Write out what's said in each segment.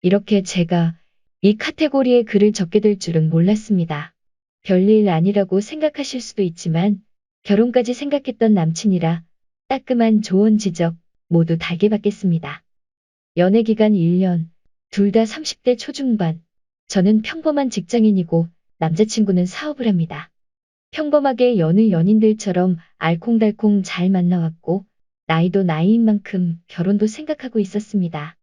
이렇게 제가 이 카테고리에 글을 적게 될 줄은 몰랐습니다. 별일 아니라고 생각하실 수도 있지만 결혼까지 생각했던 남친이라 따끔한 조언 지적 모두 달게 받겠습니다. 연애기간 1년, 둘 다 30대 초중반. 저는 평범한 직장인이고 남자친구는 사업을 합니다. 평범하게 여느 연인들처럼 알콩달콩 잘 만나왔고 나이도 나이인 만큼 결혼도 생각하고 있었습니다.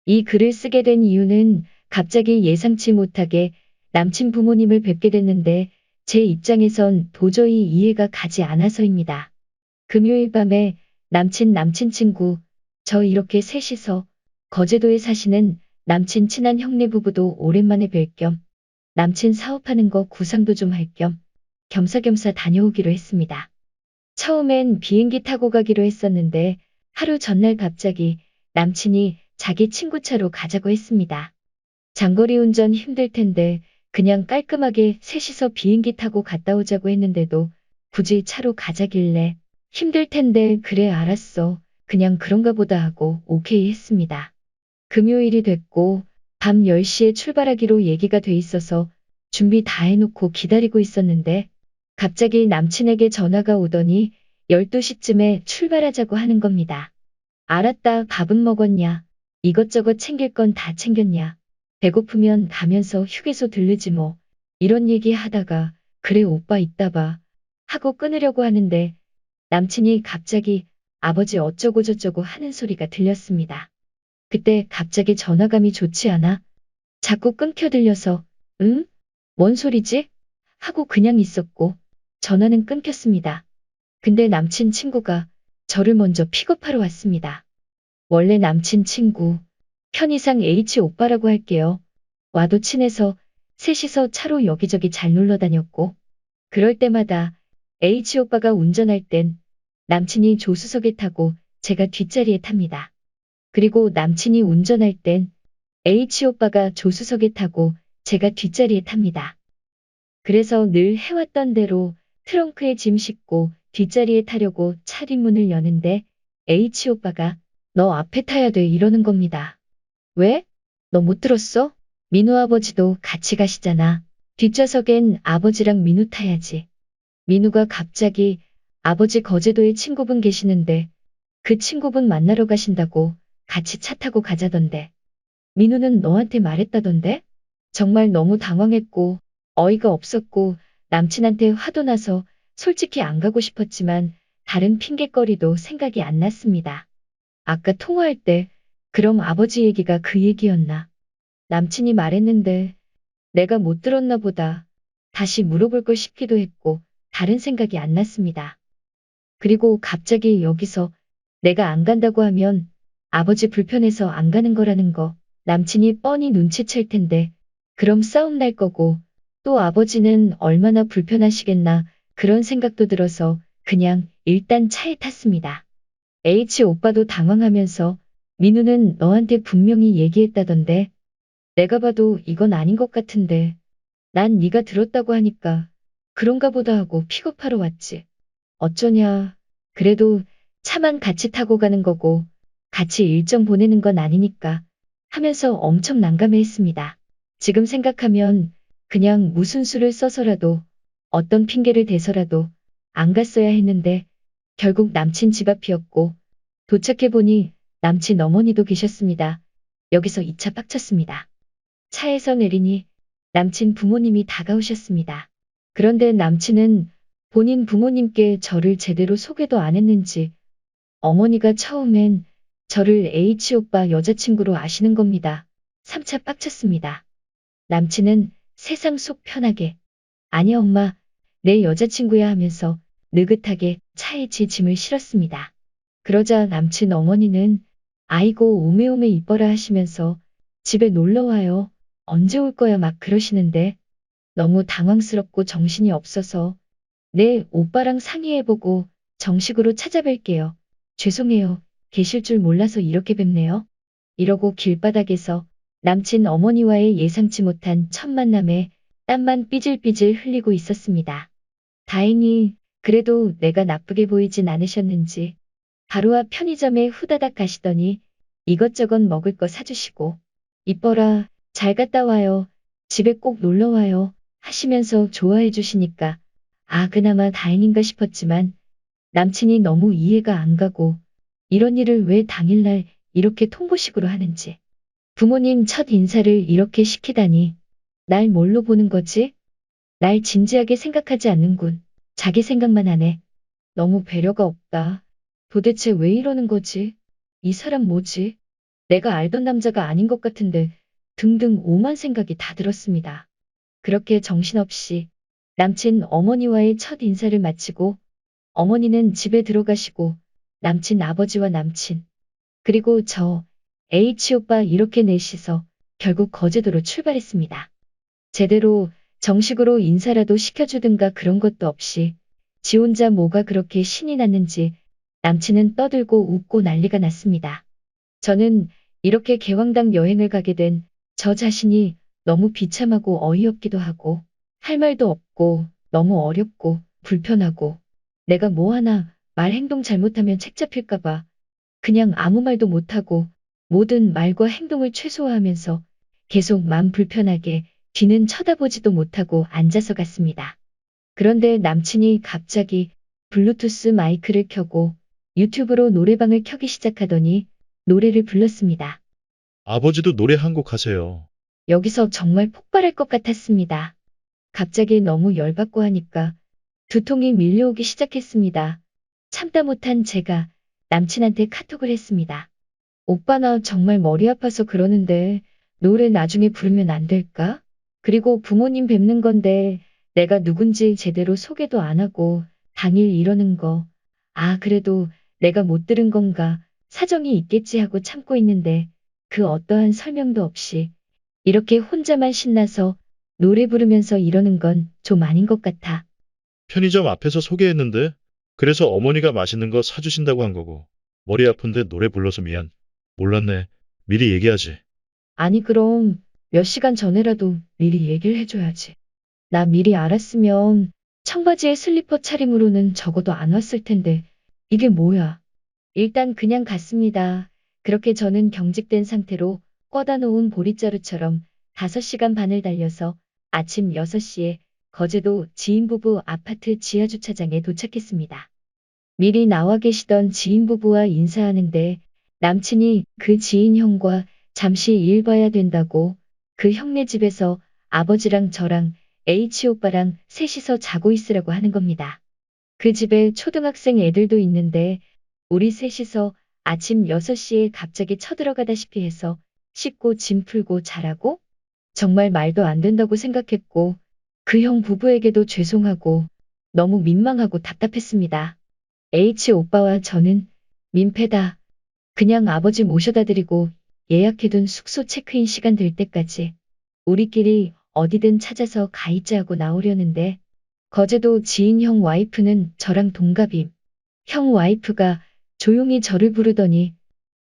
이 글을 쓰게 된 이유는 갑자기 예상치 못하게 남친 부모님을 뵙게 됐는데 제 입장에선 도저히 이해가 가지 않아서입니다. 금요일 밤에 남친 친구, 저 이렇게 셋이서 거제도에 사시는 남친 친한 형네 부부도 오랜만에 뵐 겸 남친 사업하는 거 구상도 좀 할 겸 겸사겸사 다녀오기로 했습니다. 처음엔 비행기 타고 가기로 했었는데 하루 전날 갑자기 남친이 자기 친구 차로 가자고 했습니다. 장거리 운전 힘들 텐데 그냥 깔끔하게 셋이서 비행기 타고 갔다 오자고 했는데도 굳이 차로 가자길래 힘들 텐데 그래 알았어. 그냥 그런가 보다 하고 오케이 했습니다. 금요일이 됐고 밤 10시에 출발하기로 얘기가 돼 있어서 준비 다 해놓고 기다리고 있었는데 갑자기 남친에게 전화가 오더니 12시쯤에 출발하자고 하는 겁니다. 알았다. 밥은 먹었냐? 이것저것 챙길 건 다 챙겼냐? 배고프면 가면서 휴게소 들르지 뭐. 이런 얘기 하다가 그래 오빠 이따 봐 하고 끊으려고 하는데 남친이 갑자기 아버지 어쩌고저쩌고 하는 소리가 들렸습니다. 그때 갑자기 전화감이 좋지 않아 자꾸 끊겨 들려서 응? 뭔 소리지? 하고 그냥 있었고 전화는 끊겼습니다. 근데 남친 친구가 저를 먼저 픽업하러 왔습니다. 원래 남친 친구, 편의상 H 오빠라고 할게요. 와도 친해서 셋이서 차로 여기저기 잘 놀러 다녔고 그럴 때마다 H 오빠가 운전할 땐 남친이 조수석에 타고 제가 뒷자리에 탑니다. 그리고 남친이 운전할 땐 H 오빠가 조수석에 타고 제가 뒷자리에 탑니다. 그래서 늘 해왔던 대로 트렁크에 짐 싣고 뒷자리에 타려고 차림문을 여는데 H 오빠가 너 앞에 타야 돼 이러는 겁니다. 왜? 너 못 들었어? 민우 아버지도 같이 가시잖아. 뒷좌석엔 아버지랑 민우 타야지. 민우가 갑자기 아버지 거제도에 친구분 계시는데 그 친구분 만나러 가신다고 같이 차 타고 가자던데. 민우는 너한테 말했다던데? 정말 너무 당황했고 어이가 없었고 남친한테 화도 나서 솔직히 안 가고 싶었지만 다른 핑곗거리도 생각이 안 났습니다. 아까 통화할 때 그럼 아버지 얘기가 그 얘기였나? 남친이 말했는데 내가 못 들었나 보다. 다시 물어볼 걸 싶기도 했고 다른 생각이 안 났습니다. 그리고 갑자기 여기서 내가 안 간다고 하면 아버지 불편해서 안 가는 거라는 거 남친이 뻔히 눈치챌 텐데 그럼 싸움 날 거고 또 아버지는 얼마나 불편하시겠나 그런 생각도 들어서 그냥 일단 차에 탔습니다. H 오빠도 당황하면서 민우는 너한테 분명히 얘기했다던데 내가 봐도 이건 아닌 것 같은데 난 네가 들었다고 하니까 그런가 보다 하고 픽업하러 왔지. 어쩌냐. 그래도 차만 같이 타고 가는 거고 같이 일정 보내는 건 아니니까 하면서 엄청 난감해했습니다. 지금 생각하면 그냥 무슨 수를 써서라도 어떤 핑계를 대서라도 안 갔어야 했는데 결국 남친 집 앞이었고 도착해보니 남친 어머니도 계셨습니다. 여기서 2차 빡쳤습니다. 차에서 내리니 남친 부모님이 다가오셨습니다. 그런데 남친은 본인 부모님께 저를 제대로 소개도 안 했는지 어머니가 처음엔 저를 H오빠 여자친구로 아시는 겁니다. 3차 빡쳤습니다. 남친은 세상 속 편하게 아니 엄마 내 여자친구야 하면서 느긋하게 차에 제 짐을 실었습니다. 그러자 남친 어머니는 아이고 오메오메 이뻐라 하시면서 집에 놀러 와요. 언제 올 거야 막 그러시는데 너무 당황스럽고 정신이 없어서 네 오빠랑 상의해보고 정식으로 찾아뵐게요. 죄송해요. 계실 줄 몰라서 이렇게 뵙네요. 이러고 길바닥에서 남친 어머니와의 예상치 못한 첫 만남에 땀만 삐질삐질 흘리고 있었습니다. 다행히 그래도 내가 나쁘게 보이진 않으셨는지 바로 앞 편의점에 후다닥 가시더니 이것저것 먹을 거 사주시고 이뻐라, 잘 갔다 와요. 집에 꼭 놀러 와요. 하시면서 좋아해 주시니까 그나마 다행인가 싶었지만 남친이 너무 이해가 안 가고 이런 일을 왜 당일날 이렇게 통보식으로 하는지. 부모님 첫 인사를 이렇게 시키다니. 날 뭘로 보는 거지? 날 진지하게 생각하지 않는군. 자기 생각만 하네. 너무 배려가 없다. 도대체 왜 이러는 거지? 이 사람 뭐지? 내가 알던 남자가 아닌 것 같은데 등등 오만 생각이 다 들었습니다. 그렇게 정신없이 남친 어머니와의 첫 인사를 마치고 어머니는 집에 들어가시고 남친 아버지와 남친 그리고 저 H오빠 이렇게 넷이서 결국 거제도로 출발했습니다. 제대로 정식으로 인사라도 시켜주든가 그런 것도 없이 지 혼자 뭐가 그렇게 신이 났는지 남친은 떠들고 웃고 난리가 났습니다. 저는 이렇게 개왕당 여행을 가게 된 저 자신이 너무 비참하고 어이없기도 하고 할 말도 없고 너무 어렵고 불편하고 내가 뭐 하나 말 행동 잘못하면 책 잡힐까봐 그냥 아무 말도 못하고 모든 말과 행동을 최소화하면서 계속 맘 불편하게 뒤는 쳐다보지도 못하고 앉아서 갔습니다. 그런데 남친이 갑자기 블루투스 마이크를 켜고 유튜브로 노래방을 켜기 시작하더니 노래를 불렀습니다. 아버지도 노래 한 곡 하세요. 여기서 정말 폭발할 것 같았습니다. 갑자기 너무 열받고 하니까 두통이 밀려오기 시작했습니다. 참다 못한 제가 남친한테 카톡을 했습니다. 오빠 나 정말 머리 아파서 그러는데 노래 나중에 부르면 안 될까? 그리고 부모님 뵙는 건데 내가 누군지 제대로 소개도 안 하고 당일 이러는 거. 그래도 내가 못 들은 건가 사정이 있겠지 하고 참고 있는데 그 어떠한 설명도 없이 이렇게 혼자만 신나서 노래 부르면서 이러는 건 좀 아닌 것 같아. 편의점 앞에서 소개했는데, 그래서 어머니가 맛있는 거 사주신다고 한 거고. 머리 아픈데 노래 불러서 미안. 몰랐네. 미리 얘기하지. 아니 그럼 몇 시간 전에라도 미리 얘기를 해줘야지. 나 미리 알았으면 청바지에 슬리퍼 차림으로는 적어도 안 왔을 텐데 이게 뭐야. 일단 그냥 갔습니다. 그렇게 저는 경직된 상태로 꺼다 놓은 보릿자루처럼 5시간 반을 달려서 아침 6시에 거제도 지인 부부 아파트 지하주차장에 도착했습니다. 미리 나와 계시던 지인 부부와 인사하는데 남친이 그 지인 형과 잠시 일 봐야 된다고 그 형네 집에서 아버지랑 저랑 H오빠랑 셋이서 자고 있으라고 하는 겁니다. 그 집에 초등학생 애들도 있는데 우리 셋이서 아침 6시에 갑자기 쳐들어가다시피 해서 씻고 짐 풀고 자라고? 정말 말도 안 된다고 생각했고 그 형 부부에게도 죄송하고 너무 민망하고 답답했습니다. H오빠와 저는 민폐다. 그냥 아버지 모셔다 드리고 예약해둔 숙소 체크인 시간 될 때까지 우리끼리 어디든 찾아서 가이즈하고 나오려는데 거제도 지인 형 와이프는 저랑 동갑임. 형 와이프가 조용히 저를 부르더니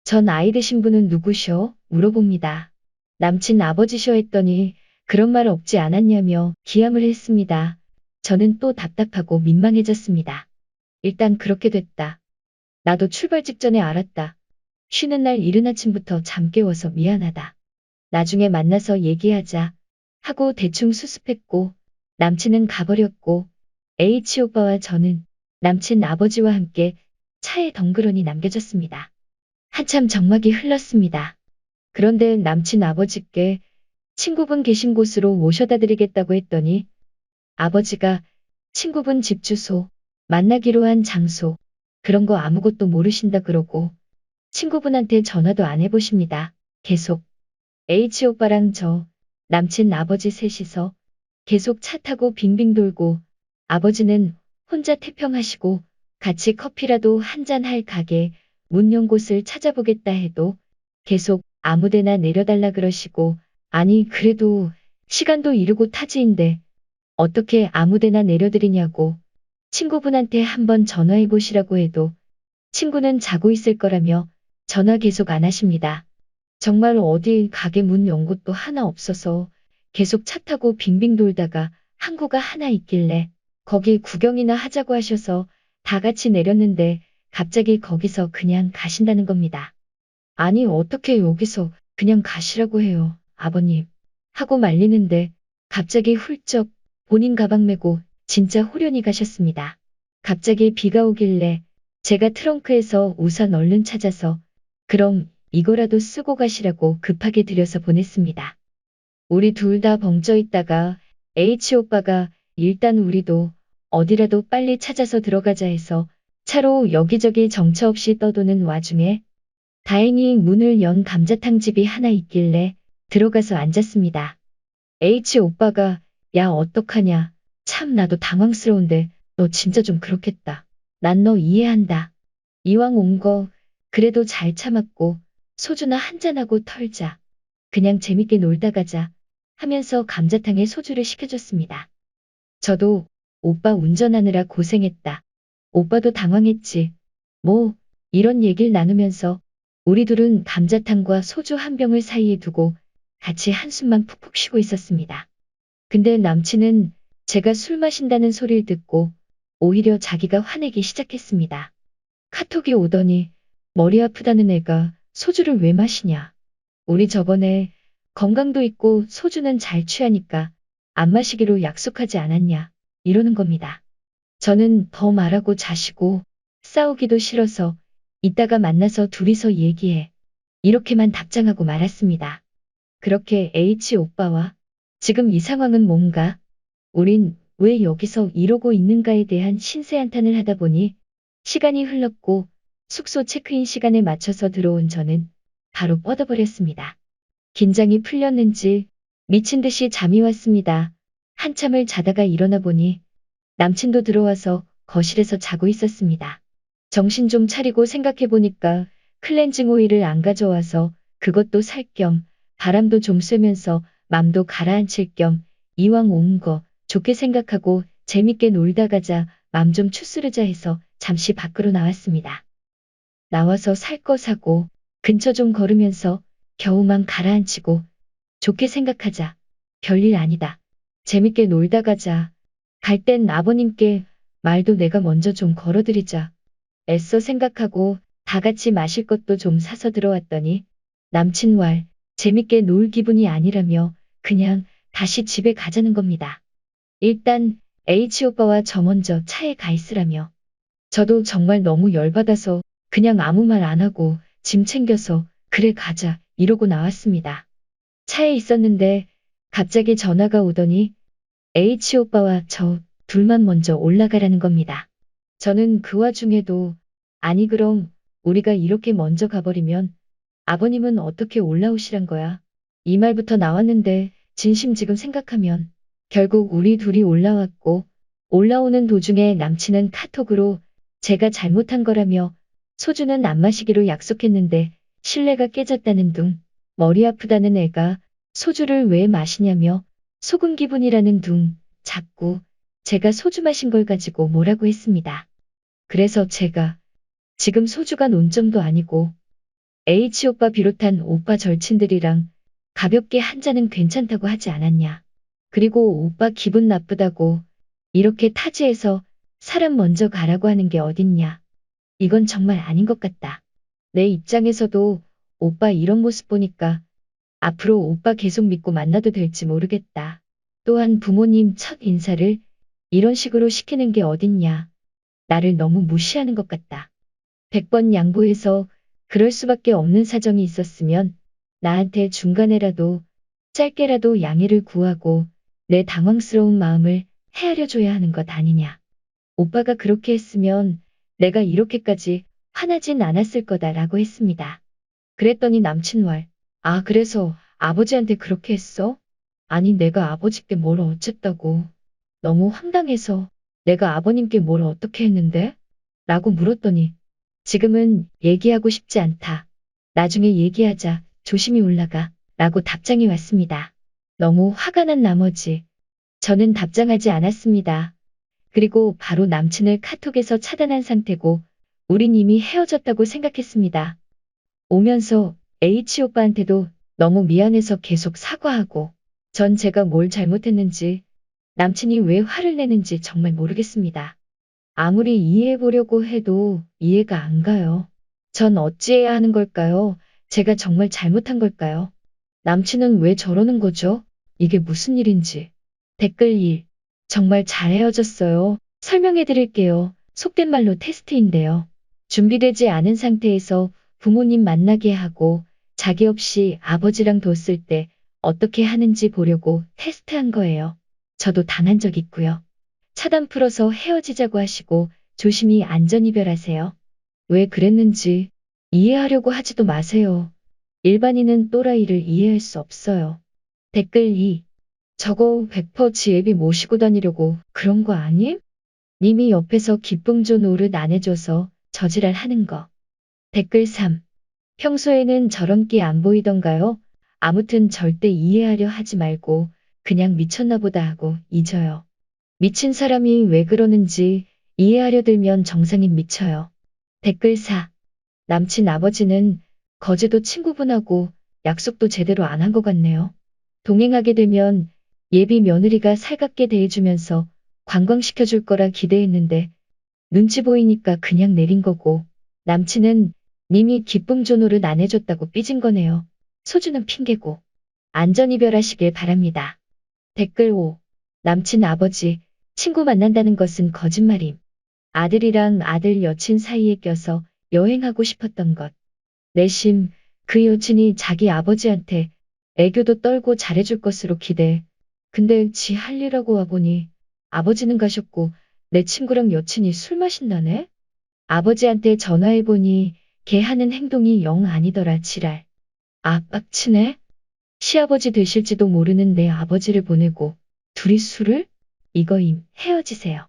전 아이 되신 분은 누구셔? 물어봅니다. 남친 아버지셔 했더니 그런 말 없지 않았냐며 기함을 했습니다. 저는 또 답답하고 민망해졌습니다. 일단 그렇게 됐다. 나도 출발 직전에 알았다. 쉬는 날 이른 아침부터 잠 깨워서 미안하다. 나중에 만나서 얘기하자 하고 대충 수습했고 남친은 가버렸고 H오빠와 저는 남친 아버지와 함께 차에 덩그러니 남겨졌습니다. 한참 정막이 흘렀습니다. 그런데 남친 아버지께 친구분 계신 곳으로 모셔다 드리겠다고 했더니 아버지가 친구분 집 주소, 만나기로 한 장소, 그런 거 아무것도 모르신다 그러고 친구분한테 전화도 안 해보십니다. 계속 H오빠랑 저, 남친 아버지 셋이서 계속 차 타고 빙빙 돌고 아버지는 혼자 태평하시고 같이 커피라도 한잔 할 가게 문 연 곳을 찾아보겠다 해도 계속 아무데나 내려달라 그러시고 아니 그래도 시간도 이르고 타지인데 어떻게 아무데나 내려드리냐고 친구분한테 한번 전화해 보시라고 해도 친구는 자고 있을 거라며 전화 계속 안 하십니다. 정말 어디 가게 문 연 곳도 하나 없어서 계속 차 타고 빙빙 돌다가 항구가 하나 있길래 거기 구경이나 하자고 하셔서 다 같이 내렸는데 갑자기 거기서 그냥 가신다는 겁니다. 아니 어떻게 여기서 그냥 가시라고 해요. 아버님. 하고 말리는데 갑자기 훌쩍 본인 가방 메고 진짜 호련히 가셨습니다. 갑자기 비가 오길래 제가 트렁크에서 우산 얼른 찾아서 그럼 이거라도 쓰고 가시라고 급하게 들여서 보냈습니다. 우리 둘 다 벙쪄 있다가 H오빠가 일단 우리도 어디라도 빨리 찾아서 들어가자 해서 차로 여기저기 정처 없이 떠도는 와중에 다행히 문을 연 감자탕집이 하나 있길래 들어가서 앉았습니다. H오빠가 야 어떡하냐. 참 나도 당황스러운데 너 진짜 좀 그렇겠다. 난 너 이해한다. 이왕 온 거 그래도 잘 참았고 소주나 한잔하고 털자. 그냥 재밌게 놀다 가자 하면서 감자탕에 소주를 시켜줬습니다. 저도 오빠 운전하느라 고생했다. 오빠도 당황했지. 뭐 이런 얘기를 나누면서 우리 둘은 감자탕과 소주 한 병을 사이에 두고 같이 한숨만 푹푹 쉬고 있었습니다. 근데 남친은 제가 술 마신다는 소리를 듣고 오히려 자기가 화내기 시작했습니다. 카톡이 오더니 머리 아프다는 애가 소주를 왜 마시냐. 우리 저번에 건강도 있고 소주는 잘 취하니까 안 마시기로 약속하지 않았냐. 이러는 겁니다. 저는 더 말하고 자시고 싸우기도 싫어서 이따가 만나서 둘이서 얘기해. 이렇게만 답장하고 말았습니다. 그렇게 H오빠와 지금 이 상황은 뭔가? 우린 왜 여기서 이러고 있는가에 대한 신세한탄을 하다 보니 시간이 흘렀고 숙소 체크인 시간에 맞춰서 들어온 저는 바로 뻗어버렸습니다. 긴장이 풀렸는지 미친 듯이 잠이 왔습니다. 한참을 자다가 일어나 보니 남친도 들어와서 거실에서 자고 있었습니다. 정신 좀 차리고 생각해보니까 클렌징 오일을 안 가져와서 그것도 살 겸 바람도 좀 쐬면서 맘도 가라앉힐 겸 이왕 온 거 좋게 생각하고 재밌게 놀다 가자 맘 좀 추스르자 해서 잠시 밖으로 나왔습니다. 나와서 살 거 사고 근처 좀 걸으면서 겨우 맘 가라앉히고 좋게 생각하자. 별일 아니다. 재밌게 놀다 가자. 갈 땐 아버님께 말도 내가 먼저 좀 걸어드리자. 애써 생각하고 다 같이 마실 것도 좀 사서 들어왔더니 남친 왈 재밌게 놀 기분이 아니라며 그냥 다시 집에 가자는 겁니다. 일단 H오빠와 저 먼저 차에 가 있으라며. 저도 정말 너무 열받아서 그냥 아무 말 안 하고 짐 챙겨서 그래 가자 이러고 나왔습니다. 차에 있었는데 갑자기 전화가 오더니 H오빠와 저 둘만 먼저 올라가라는 겁니다. 저는 그 와중에도 아니 그럼 우리가 이렇게 먼저 가버리면 아버님은 어떻게 올라오시란 거야. 이 말부터 나왔는데 진심 지금 생각하면 결국 우리 둘이 올라왔고 올라오는 도중에 남친은 카톡으로 제가 잘못한 거라며 소주는 안 마시기로 약속했는데 신뢰가 깨졌다는 둥 머리 아프다는 애가 소주를 왜 마시냐며 속은 기분이라는 둥 자꾸 제가 소주 마신 걸 가지고 뭐라고 했습니다. 그래서 제가 지금 소주가 논점도 아니고 H오빠 비롯한 오빠 절친들이랑 가볍게 한 잔은 괜찮다고 하지 않았냐. 그리고 오빠 기분 나쁘다고 이렇게 타지에서 사람 먼저 가라고 하는 게 어딨냐. 이건 정말 아닌 것 같다. 내 입장에서도 오빠 이런 모습 보니까 앞으로 오빠 계속 믿고 만나도 될지 모르겠다. 또한 부모님 첫 인사를 이런 식으로 시키는 게 어딨냐. 나를 너무 무시하는 것 같다. 100번 양보해서 그럴 수밖에 없는 사정이 있었으면 나한테 중간에라도 짧게라도 양해를 구하고 내 당황스러운 마음을 헤아려줘야 하는 것 아니냐. 오빠가 그렇게 했으면 내가 이렇게까지 화나진 않았을 거다라고 했습니다. 그랬더니 남친 왈, 아 그래서 아버지한테 그렇게 했어? 아니 내가 아버지께 뭘 어쨌다고. 너무 황당해서 내가 아버님께 뭘 어떻게 했는데? 라고 물었더니 지금은 얘기하고 싶지 않다. 나중에 얘기하자. 조심히 올라가. 라고 답장이 왔습니다. 너무 화가 난 나머지 저는 답장하지 않았습니다. 그리고 바로 남친을 카톡에서 차단한 상태고 우린 이미 헤어졌다고 생각했습니다. 오면서 H오빠한테도 너무 미안해서 계속 사과하고 전 제가 뭘 잘못했는지 남친이 왜 화를 내는지 정말 모르겠습니다. 아무리 이해해보려고 해도 이해가 안 가요. 전 어찌해야 하는 걸까요? 제가 정말 잘못한 걸까요? 남친은 왜 저러는 거죠? 이게 무슨 일인지. 댓글 1. 정말 잘 헤어졌어요. 설명해 드릴게요. 속된 말로 테스트인데요. 준비되지 않은 상태에서 부모님 만나게 하고 자기 없이 아버지랑 뒀을 때 어떻게 하는지 보려고 테스트한 거예요. 저도 당한 적 있고요. 차단 풀어서 헤어지자고 하시고 조심히 안전이별하세요. 왜 그랬는지 이해하려고 하지도 마세요. 일반인은 또라이를 이해할 수 없어요. 댓글 2. 저거 100% 지애비 모시고 다니려고 그런 거 아님? 님이 옆에서 기쁨조 노릇 안 해줘서 저지랄 하는 거. 댓글 3. 평소에는 저런 끼 안 보이던가요? 아무튼 절대 이해하려 하지 말고 그냥 미쳤나 보다 하고 잊어요. 미친 사람이 왜 그러는지 이해하려 들면 정상인 미쳐요. 댓글 4. 남친 아버지는 거제도 친구분하고 약속도 제대로 안 한 것 같네요. 동행하게 되면 예비 며느리가 살갑게 대해주면서 관광시켜줄 거라 기대했는데 눈치 보이니까 그냥 내린 거고 남친은 님이 기쁨 조노를 안 해줬다고 삐진 거네요. 소주는 핑계고 안전이별하시길 바랍니다. 댓글 5. 남친 아버지 친구 만난다는 것은 거짓말임. 아들이랑 아들 여친 사이에 껴서 여행하고 싶었던 것. 내심 그 여친이 자기 아버지한테 애교도 떨고 잘해줄 것으로 기대. 근데 지 할 일하고 와보니 아버지는 가셨고 내 친구랑 여친이 술 마신다네? 아버지한테 전화해보니 걔 하는 행동이 영 아니더라 지랄. 아 빡치네? 시아버지 되실지도 모르는 내 아버지를 보내고 둘이 술을? 이거임 헤어지세요.